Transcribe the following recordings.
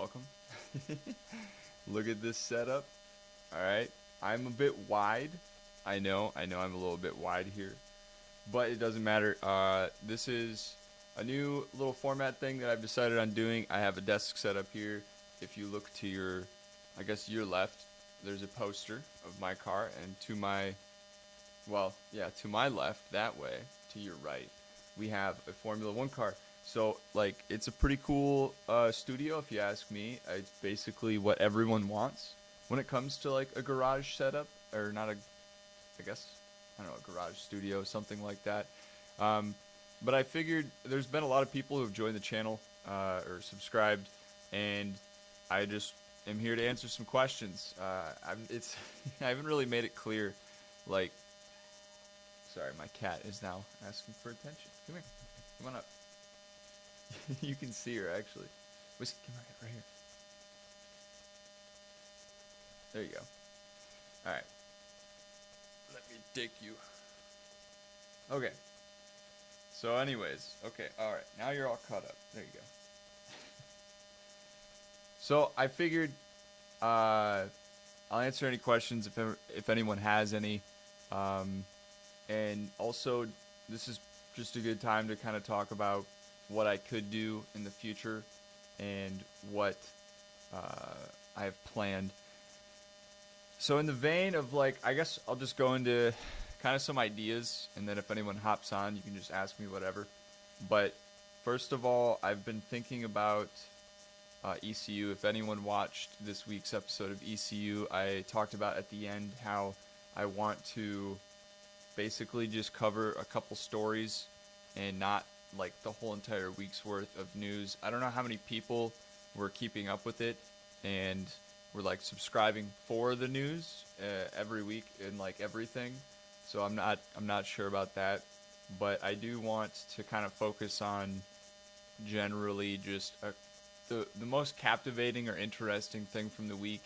welcome. Look at this setup. All right. I'm a bit wide. I know I'm a little bit wide here, but it doesn't matter. This is a new little format thing that I've decided on doing. I have a desk set up here. If you look to your, I guess your left, there's a poster of my car, and to my, well, yeah, to my left, that way, to your right, we have a Formula One car. So, like, it's a pretty cool studio, if you ask me. It's basically what everyone wants when it comes to, like, a garage setup, or not a, I guess, I don't know, a garage studio, something like that. Um, but I figured there's been a lot of people who have joined the channel or subscribed, and I just am here to answer some questions. It's I haven't really made it clear, like, sorry, my cat is now asking for attention. Come here, come on up. You can see her actually. Whiskey, come right here. There you go. All right. Let me take you. Okay. So, anyways, okay, all right. Now you're all caught up. There you go. So I figured I'll answer any questions if anyone has any, and also this is just a good time to kind of talk about what I could do in the future and what I have planned. So in the vein of, like, I guess I'll just go into kind of some ideas, and then if anyone hops on, you can just ask me whatever. But first of all, I've been thinking about ECU. If anyone watched this week's episode of ECU, I talked about at the end how I want to basically just cover a couple stories and not like the whole entire week's worth of news. I don't know how many people were keeping up with it and were like subscribing for the news every week and like everything. So I'm not sure about that, but I do want to kind of focus on generally just the most captivating or interesting thing from the week,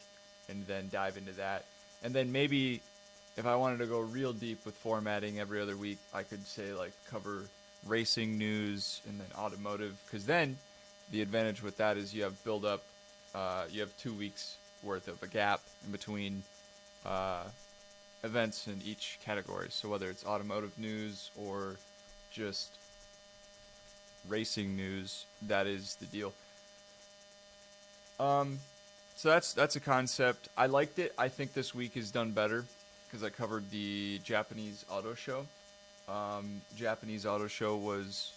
and then dive into that. And then maybe if I wanted to go real deep with formatting every other week, I could say like cover racing news and then automotive, because then the advantage with that is you have build up, you have 2 weeks worth of a gap in between events in each category. So whether it's automotive news or just racing news, that is the deal. So that's a concept. I liked it. I think this week is done better because I covered the Japanese auto show. Japanese auto show was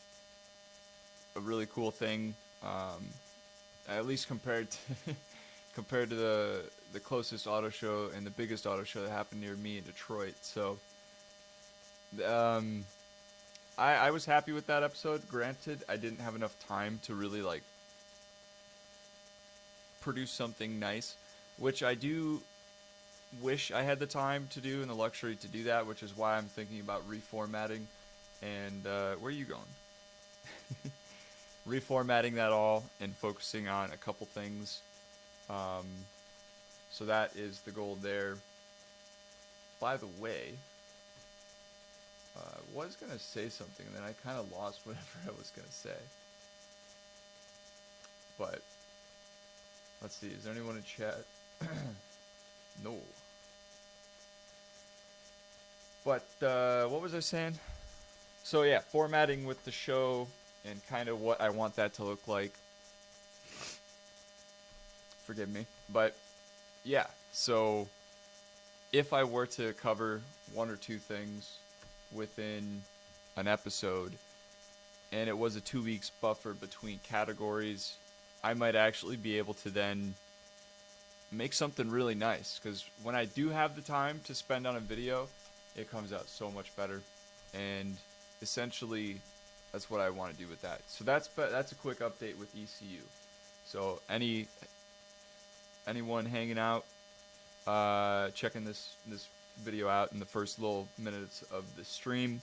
a really cool thing, at least compared to compared to the closest auto show and the biggest auto show that happened near me in Detroit. So I was happy with that episode. Granted, I didn't have enough time to really like produce something nice, which I do wish I had the time to do and the luxury to do that, which is why I'm thinking about reformatting. And where are you going? Reformatting that all and focusing on a couple things. So that is the goal there. By the way, I was going to say something and then I kind of lost whatever I was going to say. But let's see, is there anyone in chat? No. But what was I saying? So yeah, formatting with the show and kind of what I want that to look like. Forgive me. But yeah, so if I were to cover one or two things within an episode and it was a 2 weeks buffer between categories, I might actually be able to then make something really nice, because when I do have the time to spend on a video, it comes out so much better. And essentially that's what I want to do with that. So that's a quick update with ECU. So anyone hanging out, checking this video out in the first little minutes of the stream,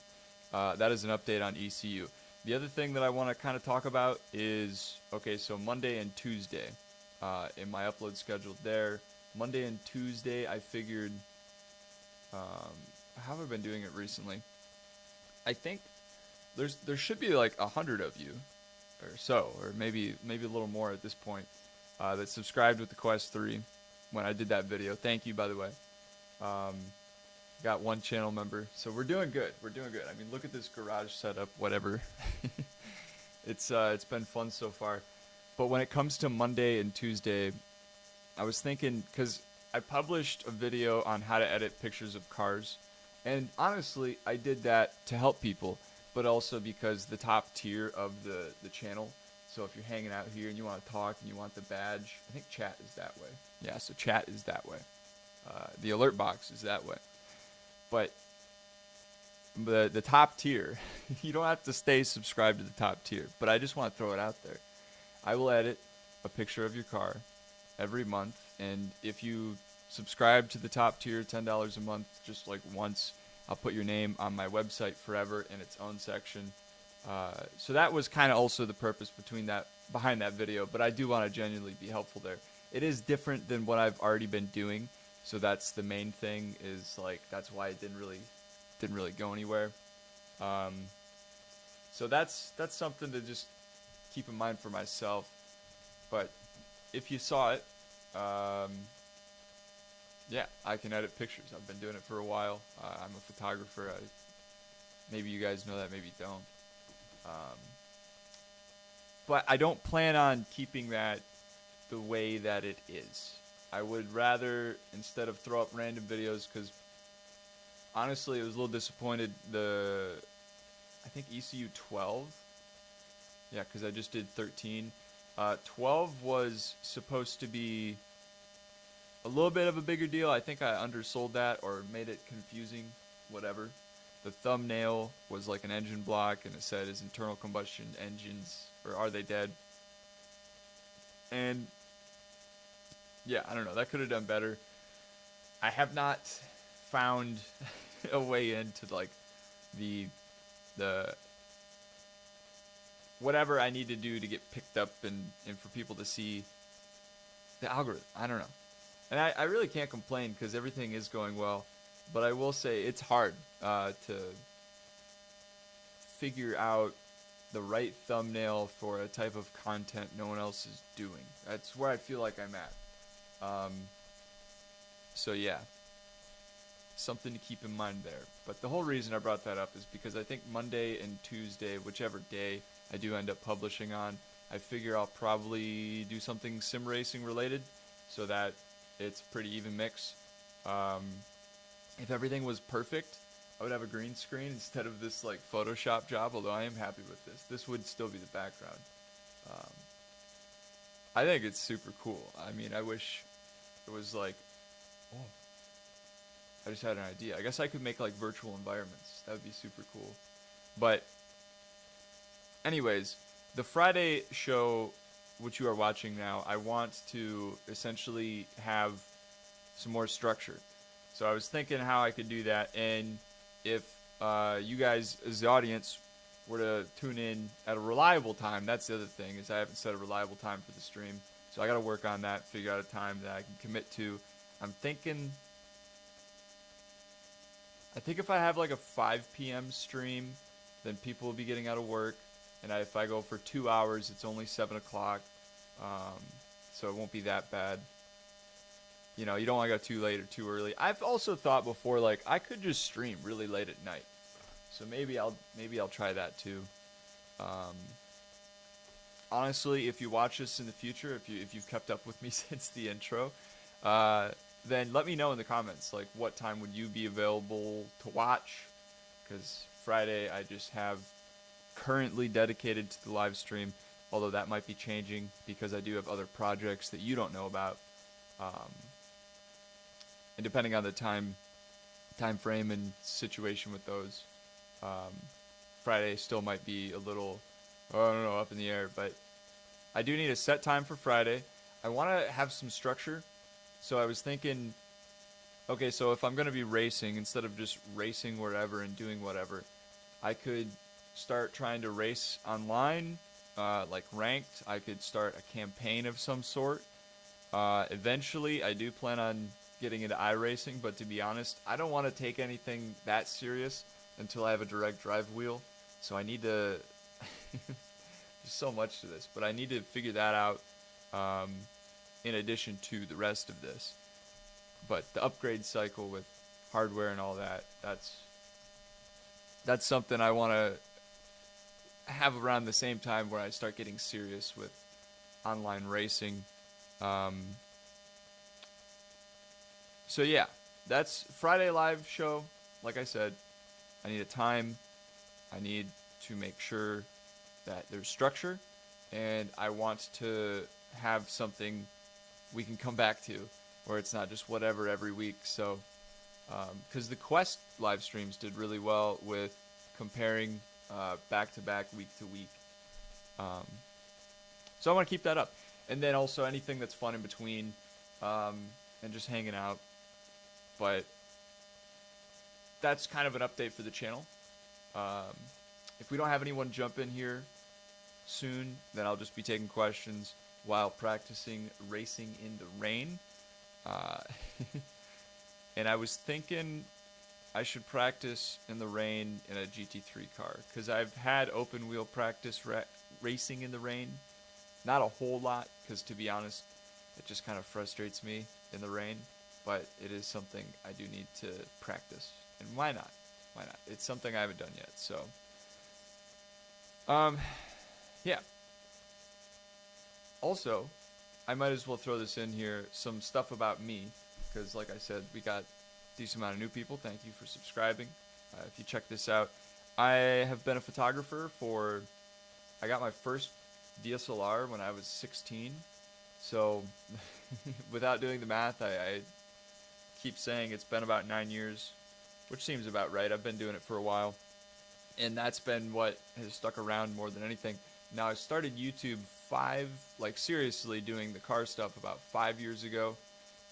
that is an update on ECU. The other thing that I want to kind of talk about is, okay, so Monday and Tuesday, in my upload schedule there, Monday and Tuesday, I figured, how have I been doing it recently? I think there should be like 100 of you, or so, or maybe a little more at this point. that subscribed with the Quest 3 when I did that video. Thank you, by the way. Got one channel member, so we're doing good. We're doing good. I mean, look at this garage setup, whatever. It's been fun so far. But when it comes to Monday and Tuesday, I was thinking, because I published a video on how to edit pictures of cars, and honestly, I did that to help people, but also because the top tier of the channel. So if you're hanging out here and you want to talk and you want the badge, I think chat is that way. Yeah, so chat is that way. The alert box is that way. But the top tier, you don't have to stay subscribed to the top tier, but I just want to throw it out there. I will edit a picture of your car every month, and if you subscribe to the top tier, $10 a month, just like once, I'll put your name on my website forever in its own section. So that was kind of also the purpose behind that video, but I do want to genuinely be helpful there. It is different than what I've already been doing, so that's the main thing, is like that's why it didn't really go anywhere. So that's something to just keep in mind for myself. But if you saw it, yeah, I can edit pictures. I've been doing it for a while. I'm a photographer. Maybe you guys know that, maybe you don't. But I don't plan on keeping that the way that it is. I would rather, instead of throw up random videos, because honestly, I was a little disappointed. I think ECU 12. Yeah, because I just did 13. 12 was supposed to be a little bit of a bigger deal. I think I undersold that or made it confusing, whatever. The thumbnail was like an engine block, and it said, "Is internal combustion engines, or are they dead?" And yeah, I don't know. That could have done better. I have not found a way into like the whatever I need to do to get picked up and for people to see the algorithm. I don't know. And I really can't complain because everything is going well. But I will say it's hard to figure out the right thumbnail for a type of content no one else is doing. That's where I feel like I'm at. So yeah, something to keep in mind there. But the whole reason I brought that up is because I think Monday and Tuesday, whichever day I do end up publishing on, I figure I'll probably do something sim racing related so that it's a pretty even mix. If everything was perfect, I would have a green screen instead of this like Photoshop job, although I am happy with this. This would still be the background. I think it's super cool. I mean, I wish it was like, oh, I just had an idea. I guess I could make like virtual environments. That would be super cool. But anyways, the Friday show, which you are watching now, I want to essentially have some more structure. So I was thinking how I could do that, and if you guys as the audience were to tune in at a reliable time, that's the other thing, is I haven't set a reliable time for the stream. So I got to work on that, figure out a time that I can commit to. I'm thinking, I think if I have like a 5 p.m. stream, then people will be getting out of work. And if I go for 2 hours, it's only 7 o'clock. So it won't be that bad. You know, you don't want to go too late or too early. I've also thought before, like, I could just stream really late at night. So maybe I'll try that too. Honestly, if you watch this in the future, if you've kept up with me since the intro, then let me know in the comments, like, what time would you be available to watch? Because Friday I just have currently dedicated to the live stream, although that might be changing because I do have other projects that you don't know about. And depending on the time frame and situation with those, Friday still might be a little, I don't know, up in the air. But I do need a set time for Friday. I want to have some structure. So I was thinking, okay, so if I'm going to be racing, instead of just racing wherever and doing whatever, I could start trying to race online, like ranked. I could start a campaign of some sort. Eventually, I do plan on getting into iRacing, but to be honest, I don't want to take anything that serious until I have a direct drive wheel. So I need to, there's so much to this, but I need to figure that out. in addition to the rest of this. But the upgrade cycle with hardware and all that, that's something I want to have around the same time where I start getting serious with online racing. So yeah, that's Friday live show. Like I said, I need a time. I need to make sure that there's structure, and I want to have something we can come back to where it's not just whatever every week. So, because the Quest live streams did really well with comparing back to back, week to week. So I want to keep that up. And then also anything that's fun in between, and just hanging out. But that's kind of an update for the channel. If we don't have anyone jump in here soon, then I'll just be taking questions while practicing racing in the rain. And I was thinking I should practice in the rain in a GT3 car, because I've had open wheel practice racing in the rain. Not a whole lot, because to be honest, it just kind of frustrates me in the rain. But it is something I do need to practice. And why not? Why not? It's something I haven't done yet. So, yeah. Also, I might as well throw this in here, some stuff about me, because like I said, we got a decent amount of new people. Thank you for subscribing. If you check this out, I have been a photographer I got my first DSLR when I was 16. So, without doing the math, I keep saying it's been about 9 years, which seems about right. I've been doing it for a while, and that's been what has stuck around more than anything. Now, I started YouTube seriously doing the car stuff about 5 years ago.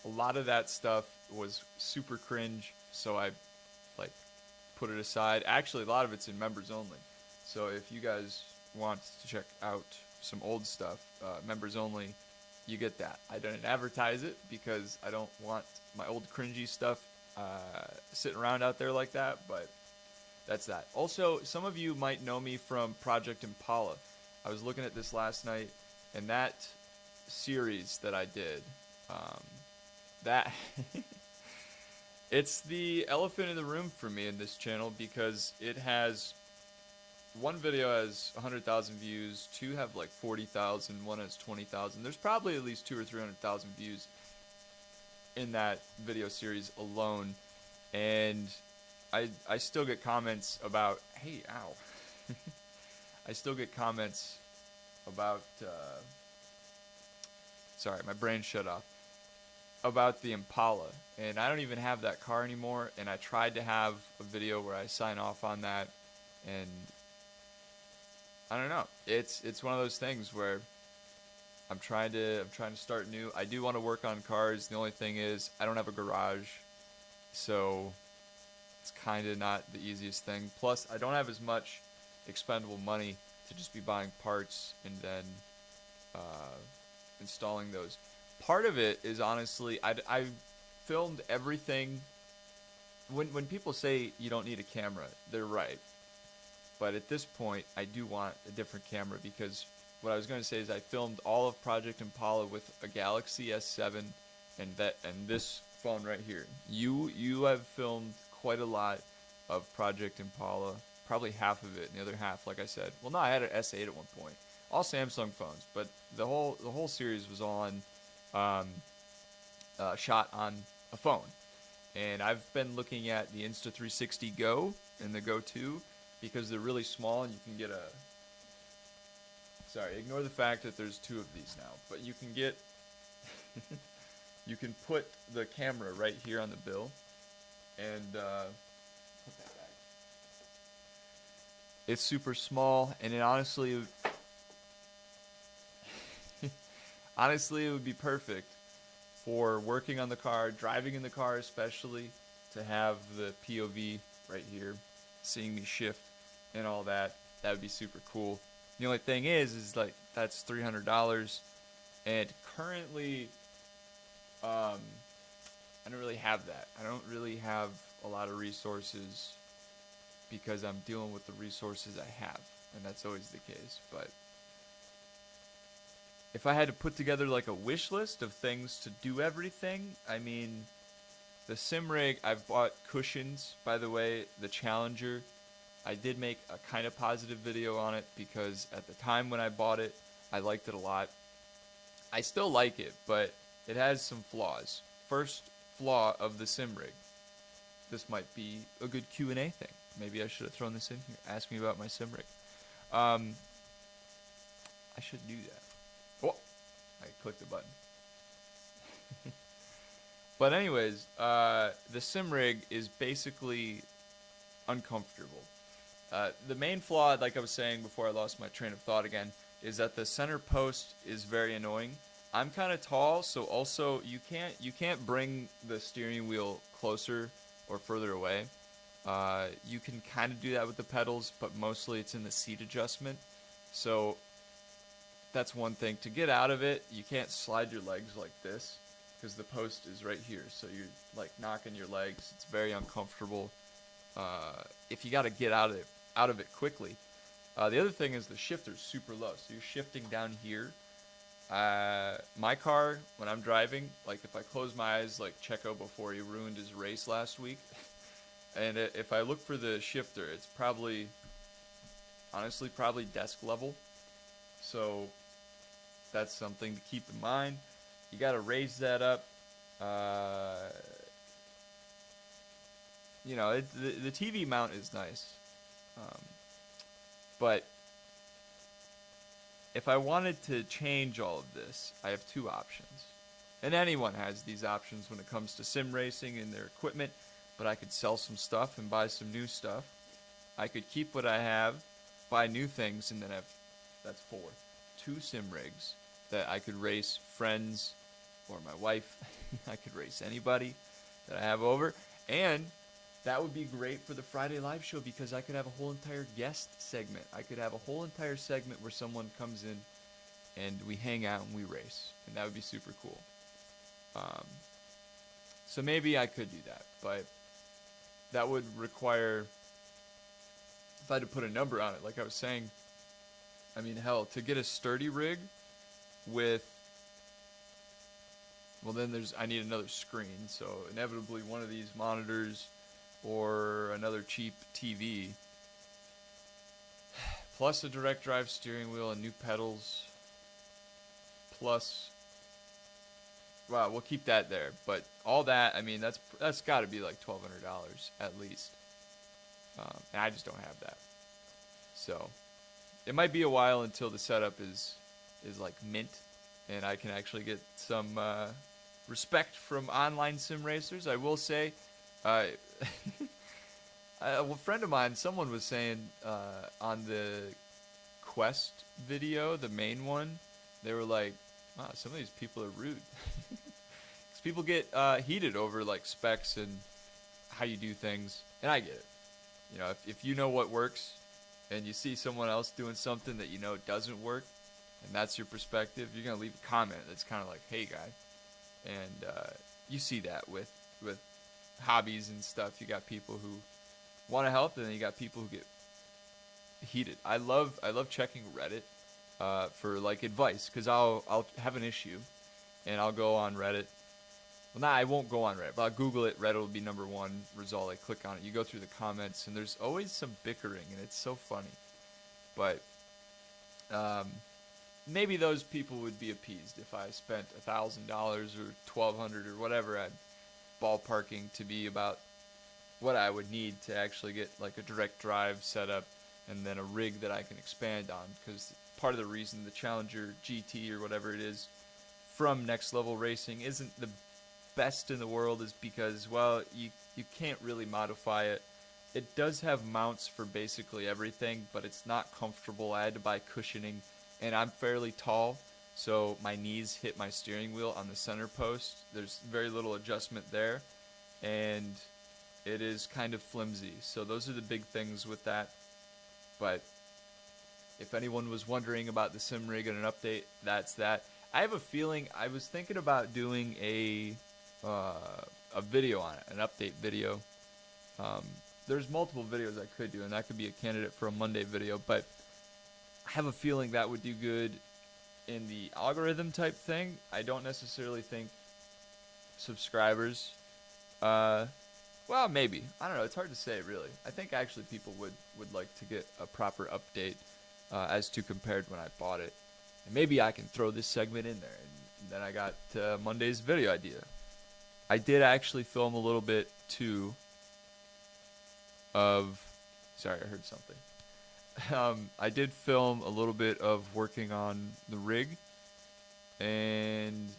A lot of that stuff was super cringe, so I put it aside. Actually, a lot of it's in members only. So if you guys want to check out some old stuff, members only, you get that. I don't advertise it because I don't want my old cringy stuff sitting around out there like that, but that's that. Also, some of you might know me from Project Impala. I was looking at this last night, and that series that I did, that it's the elephant in the room for me in this channel, because it has one video has 100,000 views, two have 40,000, one has 20,000. There's probably at least 200,000 or 300,000 views in that video series alone, and I still get comments about, hey, ow. I still get comments about, sorry, my brain shut off, about the Impala, and I don't even have that car anymore, and I tried to have a video where I sign off on that, and I don't know. It's one of those things where I'm trying to start new. I do want to work on cars. The only thing is I don't have a garage, so it's kind of not the easiest thing. Plus, I don't have as much expendable money to just be buying parts and then installing those. Part of it is honestly, I filmed everything. When people say you don't need a camera, they're right. But at this point, I do want a different camera, because what I was going to say is I filmed all of Project Impala with a Galaxy S7 and this phone right here. You have filmed quite a lot of Project Impala, probably half of it, and the other half, like I said. Well, no, I had an S8 at one point. All Samsung phones, but the whole series was on shot on a phone. And I've been looking at the Insta360 Go and the Go 2, because they're really small and you can get sorry, ignore the fact that there's two of these now, but you can get, you can put the camera right here on the bill and put that back. It's super small, and it honestly, honestly, it would be perfect for working on the car, driving in the car especially, to have the POV right here, seeing me shift and all that. That would be super cool. The only thing is that's $300, and currently, I don't really have that. I don't really have a lot of resources, because I'm dealing with the resources I have, and that's always the case. But if I had to put together like a wish list of things to do everything, I mean, the sim rig, I've bought cushions, by the way, the Challenger. I did make a kind of positive video on it because at the time when I bought it, I liked it a lot. I still like it, but it has some flaws. First flaw of the sim rig. This might be a good Q&A thing. Maybe I should have thrown this in here. Ask me about my sim rig. I should do that. Oh, I clicked the button. But anyways, the sim rig is basically uncomfortable. The main flaw, like I was saying before I lost my train of thought again, is that the center post is very annoying. I'm kind of tall, so also you can't bring the steering wheel closer or further away. You can kind of do that with the pedals, but mostly it's in the seat adjustment. So that's one thing. To get out of it, you can't slide your legs like this because the post is right here. So you're like knocking your legs. It's very uncomfortable. If you got to get out of it quickly. The other thing is the shifter's super low, so you're shifting down here. My car, when I'm driving, like if I close my eyes, like Checo before he ruined his race last week, and if I look for the shifter, it's probably, honestly, probably desk level. So that's something to keep in mind. You got to raise that up. You know, the TV mount is nice. But if I wanted to change all of this, I have two options. And anyone has these options when it comes to sim racing and their equipment, but I could sell some stuff and buy some new stuff. I could keep what I have, buy new things, and then have, that's four, 2 sim rigs that I could race friends or my wife. I could race anybody that I have over. And that would be great for the Friday live show because I could have a whole entire guest segment. I could have a whole entire segment where someone comes in and we hang out and we race. And that would be super cool. So maybe I could do that. But that would require, if I had to put a number on it, like I was saying, I mean, hell, to get a sturdy rig with, well, then I need another screen. So inevitably one of these monitors or another cheap TV, plus a direct drive steering wheel and new pedals, plus, well, we'll keep that there. But all that, I mean, that's got to be like $1,200 at least, and I just don't have that. So it might be a while until the setup is like mint, and I can actually get some respect from online sim racers. I will say. A friend of mine, someone was saying on the Quest video, the main one, they were like, wow, some of these people are rude. Because people get heated over like specs and how you do things. And I get it. You know, if you know what works and you see someone else doing something that you know doesn't work, and that's your perspective, you're going to leave a comment that's kind of like, hey, guy. And you see that with hobbies and stuff. You got people who want to help, and then you got people who get heated. I love checking Reddit for like advice, because I'll have an issue and I'll go on Reddit. Well, I won't go on Reddit, but I'll Google it. Reddit will be number one result. I click on it. You go through the comments, and there's always some bickering, and it's so funny. But maybe those people would be appeased if I spent $1,000 or $1,200 or whatever I'm ballparking to be about what I would need to actually get like a direct drive setup and then a rig that I can expand on. Because part of the reason the Challenger GT or whatever it is from Next Level Racing isn't the best in the world is because, well, you can't really modify it. It does have mounts for basically everything, but it's not comfortable. I had to buy cushioning, and I'm fairly tall, so my knees hit my steering wheel on the center post. There's very little adjustment there, and it is kind of flimsy. So those are the big things with that. But if anyone was wondering about the sim rig and an update, that's that. I have a feeling I was thinking about doing a video on it, an update video. There's multiple videos I could do, and that could be a candidate for a Monday video, but I have a feeling that would do good in the algorithm type thing, I don't necessarily think subscribers, well, maybe. I don't know. It's hard to say, really. I think actually people would like to get a proper update as to compared when I bought it. And maybe I can throw this segment in there. And then I got Monday's video idea. I did actually film a little bit, too, of... Sorry, I heard something. I did film a little bit of working on the rig. And...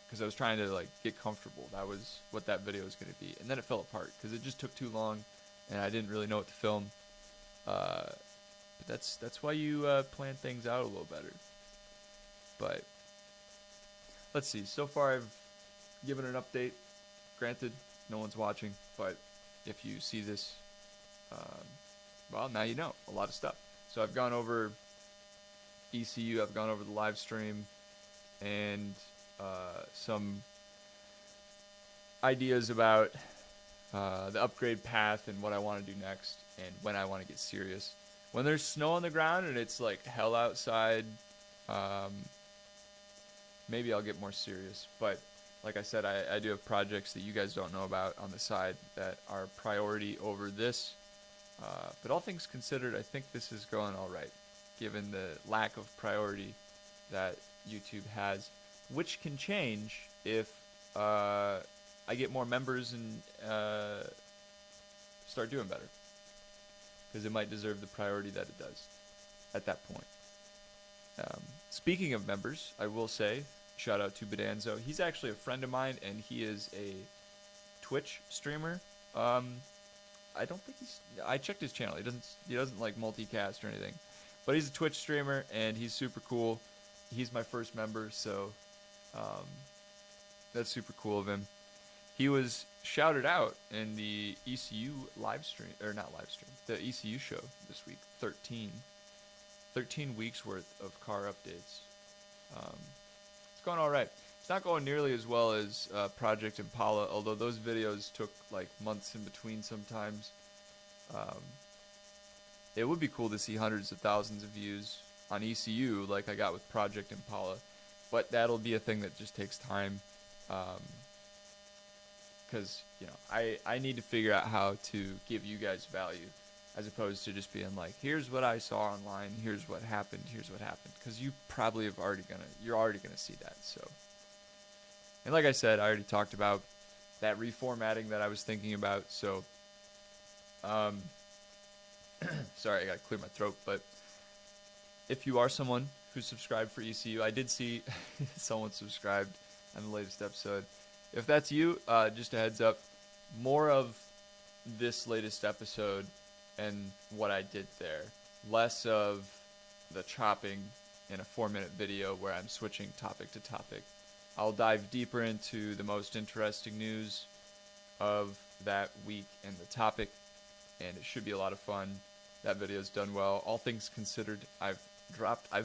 because I was trying to like get comfortable. That was what that video was going to be. And then it fell apart because it just took too long and I didn't really know what to film. But that's why you plan things out a little better. But let's see. So far I've given an update. Granted, no one's watching, but if you see this, well, now you know a lot of stuff. So I've gone over ECU, I've gone over the live stream, and some ideas about the upgrade path and what I want to do next and when I want to get serious. When there's snow on the ground and it's like hell outside, maybe I'll get more serious. But like I said, I do have projects that you guys don't know about on the side that are priority over this. But all things considered, I think this is going all right, given the lack of priority that YouTube has, which can change if I get more members and start doing better, because it might deserve the priority that it does at that point. Speaking of members, I will say, shout out to Bedanzo. He's actually a friend of mine, and he is a Twitch streamer. I don't think I checked his channel. He doesn't like multicast or anything, but he's a Twitch streamer, and he's super cool. He's my first member, so that's super cool of him. He was shouted out in the ECU live stream, or not live stream, the ECU show this week. 13 weeks worth of car updates. It's going all right. It's not going nearly as well as Project Impala, although those videos took like months in between sometimes. It would be cool to see hundreds of thousands of views on ECU like I got with Project Impala, but that'll be a thing that just takes time, because I need to figure out how to give you guys value as opposed to just being like, here's what I saw online, here's what happened, because you probably you're already gonna see that. So, and like I said, I already talked about that reformatting that I was thinking about. So sorry, I gotta clear my throat. But if you are someone who's subscribed for ECU, I did see someone subscribed on the latest episode. If that's you, just a heads up, more of this latest episode and what I did there, less of the chopping in a 4-minute video where I'm switching topic to topic. I'll dive deeper into the most interesting news of that week and the topic, and it should be a lot of fun. That video's done well. All things considered, I've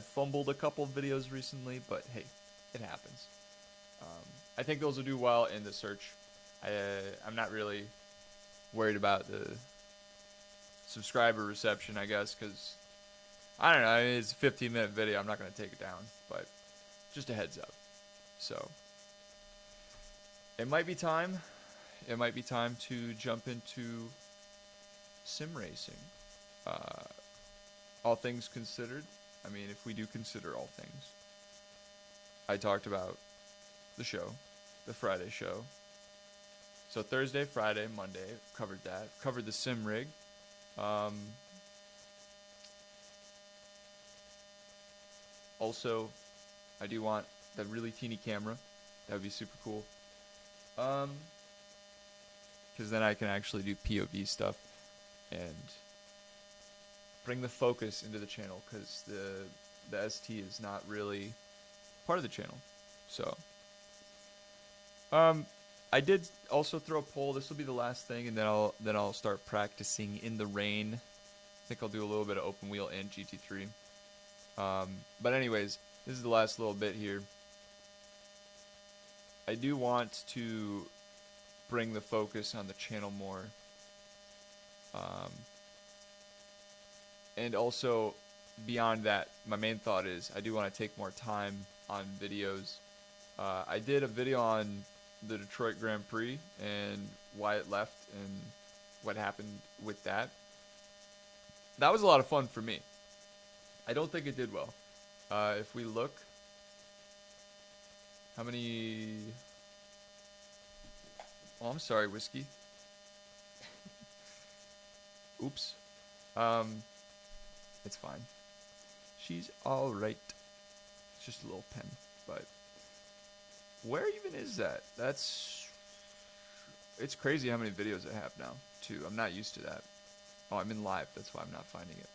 fumbled a couple videos recently, but hey, it happens. I think those will do well in the search. I'm not really worried about the subscriber reception, I guess, because I don't know. I mean, it's a 15-minute video. I'm not going to take it down, but just a heads up. So it might be time. It might be time to jump into sim racing. All things considered, I mean, if we do consider all things, I talked about the show, the Friday show. So Thursday, Friday, Monday, covered that. Covered the sim rig. Also, I do want the really teeny camera. That would be super cool. Because then I can actually do POV stuff and bring the focus into the channel, because the ST is not really part of the channel. So I did also throw a poll. This will be the last thing, and then I'll start practicing in the rain. I think I'll do a little bit of open wheel and GT3. But anyways, this is the last little bit here. I do want to bring the focus on the channel more. And also, beyond that, my main thought is I do want to take more time on videos. I did a video on the Detroit Grand Prix and why it left and what happened with that. That was a lot of fun for me. I don't think it did well. If we look, how many... Oh, I'm sorry, Whiskey. Oops. It's fine. She's alright. It's just a little pen, but... Where even is that? It's crazy how many videos I have now, too. I'm not used to that. Oh, I'm in live. That's why I'm not finding it.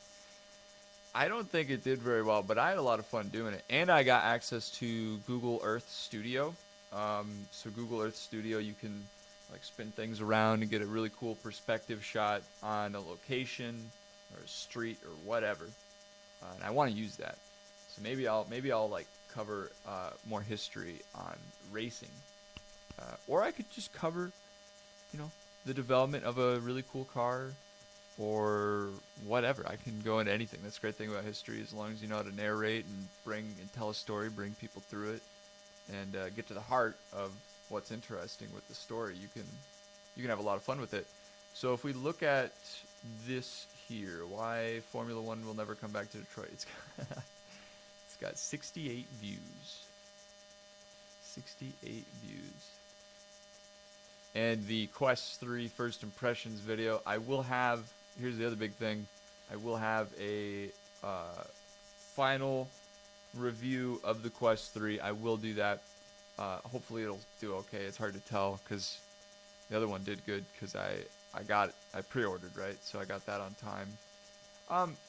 I don't think it did very well, but I had a lot of fun doing it. And I got access to Google Earth Studio. So Google Earth Studio, you can like spin things around and get a really cool perspective shot on a location or a street or whatever. And I want to use that. So maybe I'll like cover more history on racing. Or I could just cover, the development of a really cool car or whatever. I can go into anything. That's the great thing about history. As long as you know how to narrate and tell a story, bring people through it, and get to the heart of what's interesting with the story, you can have a lot of fun with it. So if we look at this here, why Formula One will never come back to Detroit. It's got 68 views. 68 views. And the Quest 3 First Impressions video, I will have, here's the other big thing, I will have a final review of the Quest 3. I will do that. Hopefully it'll do okay. It's hard to tell because the other one did good because I pre-ordered, right? So I got that on time.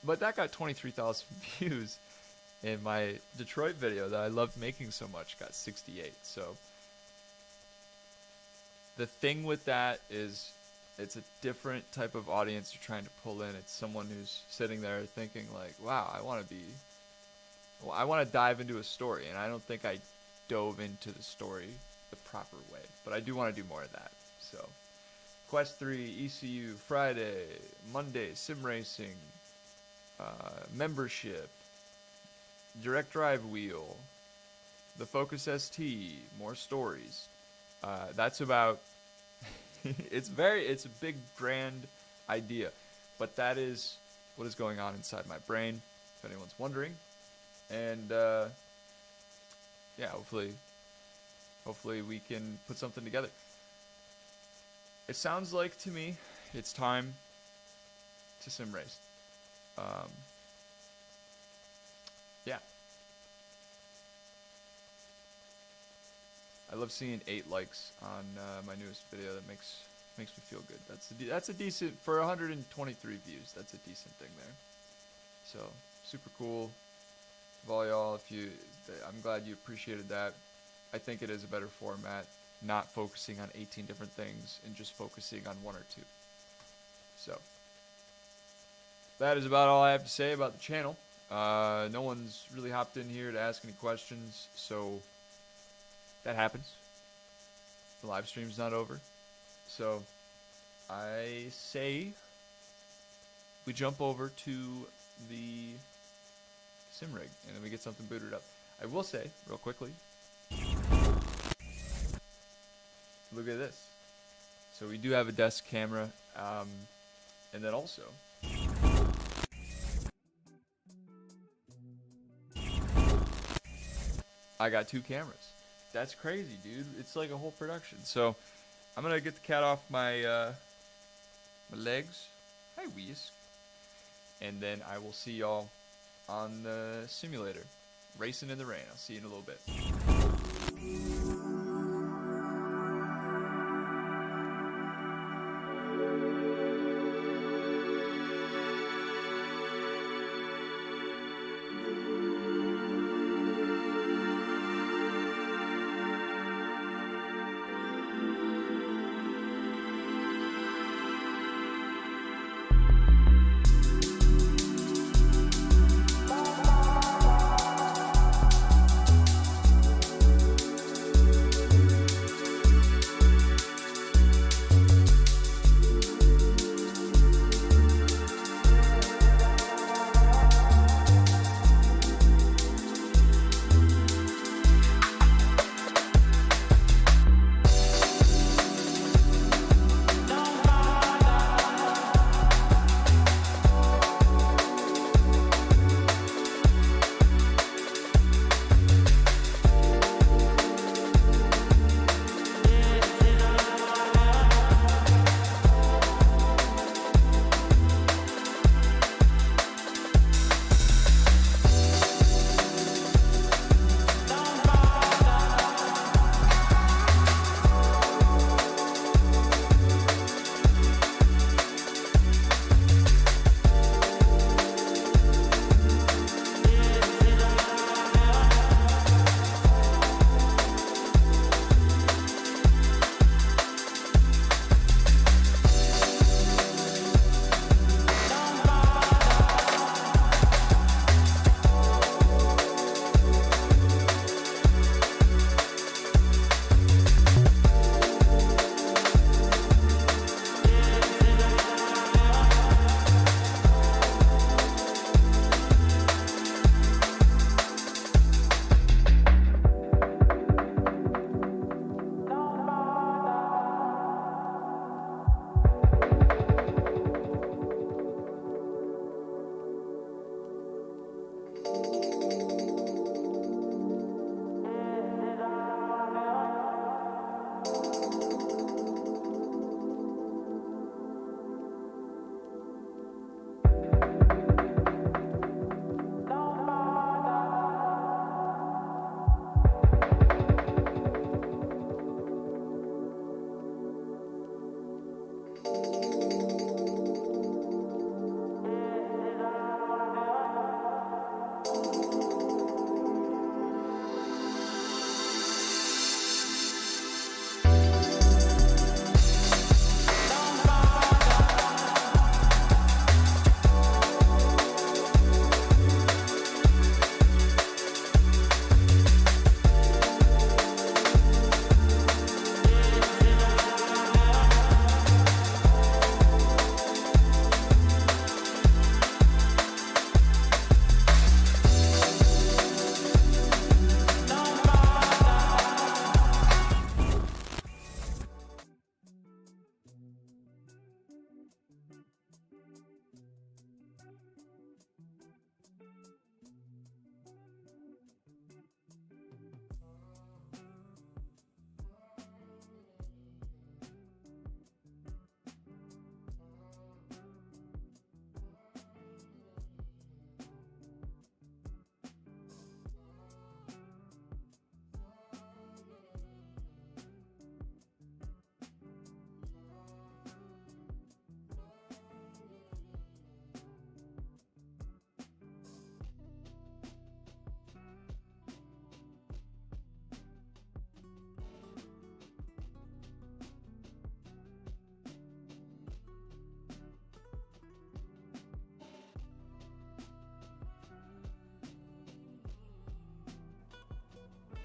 But that got 23,000 views. And my Detroit video that I loved making so much got 68. So the thing with that is it's a different type of audience you're trying to pull in. It's someone who's sitting there thinking like, wow, I want to dive into a story. And I don't think I dove into the story the proper way. But I do want to do more of that. So Quest 3, ECU, Friday, Monday, sim racing, membership, direct drive wheel, the Focus ST, more stories. That's about it's a big grand idea, but that is what is going on inside my brain, if anyone's wondering. And yeah, hopefully we can put something together. It sounds like to me it's time to sim race. Yeah. I love seeing 8 likes on my newest video. That makes me feel good. That's a decent, for 123 views. That's a decent thing there. So super cool. Of all y'all, I'm glad you appreciated that. I think it is a better format, not focusing on 18 different things and just focusing on 1 or 2. So that is about all I have to say about the channel. No one's really hopped in here to ask any questions, so that happens. The live stream's not over. So I say we jump over to the sim rig and then we get something booted up. I will say, real quickly, look at this. So we do have a desk camera, and then also I got 2 cameras. That's crazy, dude. It's like a whole production. So I'm gonna get the cat off my my legs. Hi, Whisk. And then I will see y'all on the simulator, racing in the rain. I'll see you in a little bit.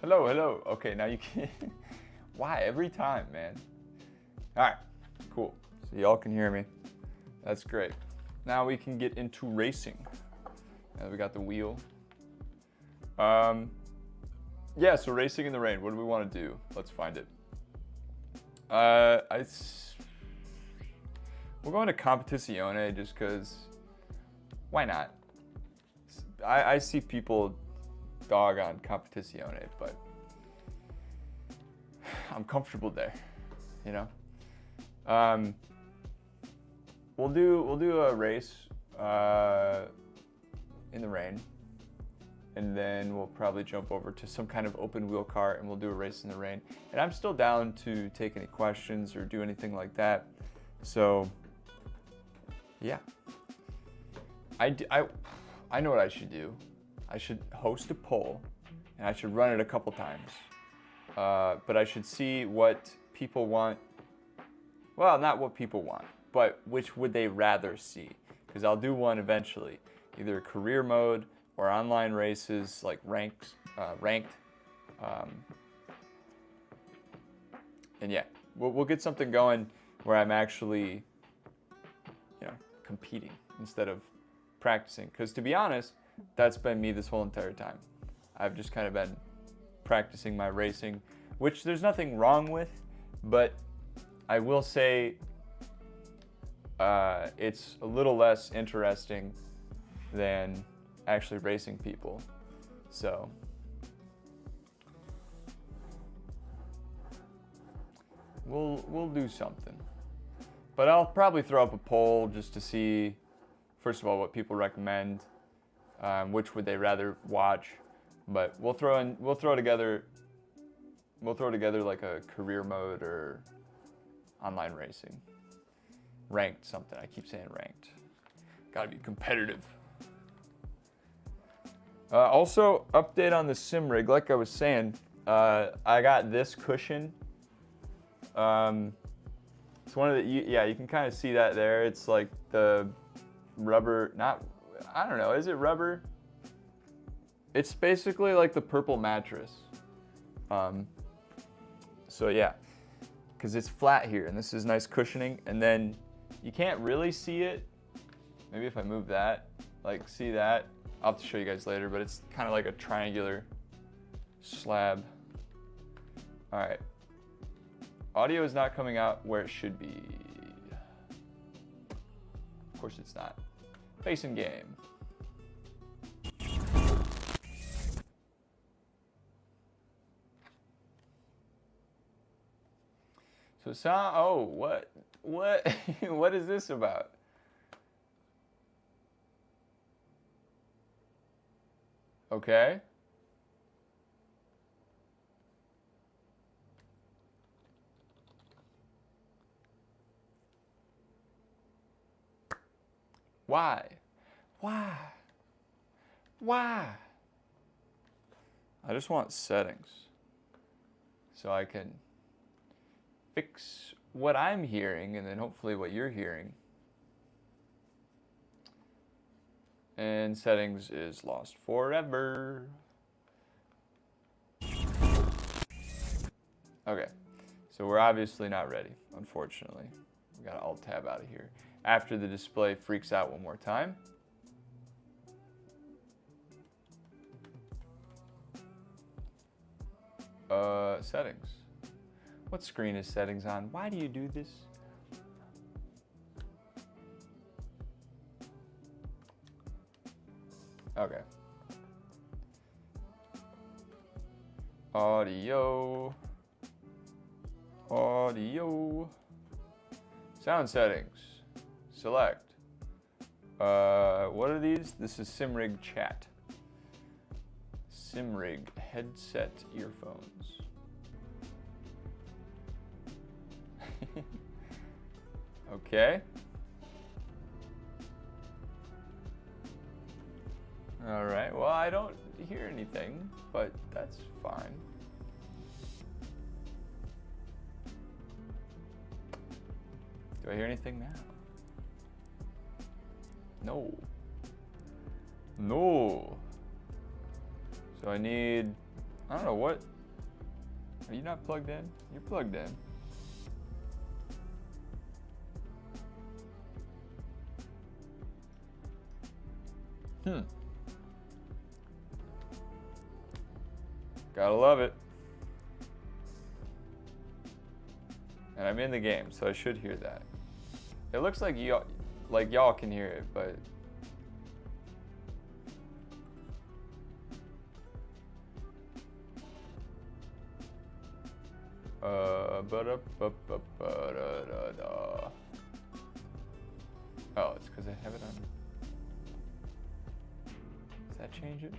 Hello, hello. Okay, now you can. Why? Every time, man. All right, cool. So y'all can hear me. That's great. Now we can get into racing. Now we got the wheel. Yeah, so racing in the rain. What do we want to do? Let's find it. We're going to competizione just because. Why not? I see people dog on competizione, but I'm comfortable there, you know. We'll do a race in the rain, and then we'll probably jump over to some kind of open wheel car and we'll do a race in the rain. And I'm still down to take any questions or do anything like that. So yeah, I know what I should do. I should host a poll and I should run it a couple times. But I should see what people want. Well, not what people want, but which would they rather see? Because I'll do one eventually, either career mode or online races like ranked. And yeah, we'll get something going where I'm actually, you know, competing instead of practicing. Because to be honest, that's been me this whole entire time. I've just kind of been practicing my racing, which there's nothing wrong with, but I will say it's a little less interesting than actually racing people. So we'll do something. But I'll probably throw up a poll just to see, first of all, what people recommend, which would they rather watch. But we'll throw together like a career mode or online racing. Ranked something. I keep saying ranked. Gotta be competitive. Also, update on the sim rig. Like I was saying, I got this cushion. It's one of the, you can kind of see that there. It's like the rubber, I don't know, is it rubber? It's basically like the purple mattress. So yeah, because it's flat here and this is nice cushioning, and then you can't really see it. Maybe if I move that, like see that? I'll have to show you guys later, but it's kind of like a triangular slab. All right. Audio is not coming out where it should be. Of course it's not. Facing game. So sound, oh, what, what is this about? Okay. Why? I just want settings so I can fix what I'm hearing and then hopefully what you're hearing. And settings is lost forever. Okay, so we're obviously not ready, unfortunately. We gotta alt tab out of here. After the display freaks out one more time. Settings. What screen is settings on? Why do you do this? Okay. Audio. Sound settings. Select. What are these? This is SimRig chat. SimRig headset earphones. Okay. All right. Well, I don't hear anything, but that's fine. Do I hear anything now? No. So I need I don't know what. Are you not plugged in? You're plugged in. Gotta love it. And I'm in the game, so I should hear that. It looks like y'all can hear it, but oh, it's because I have it on. Does that change it?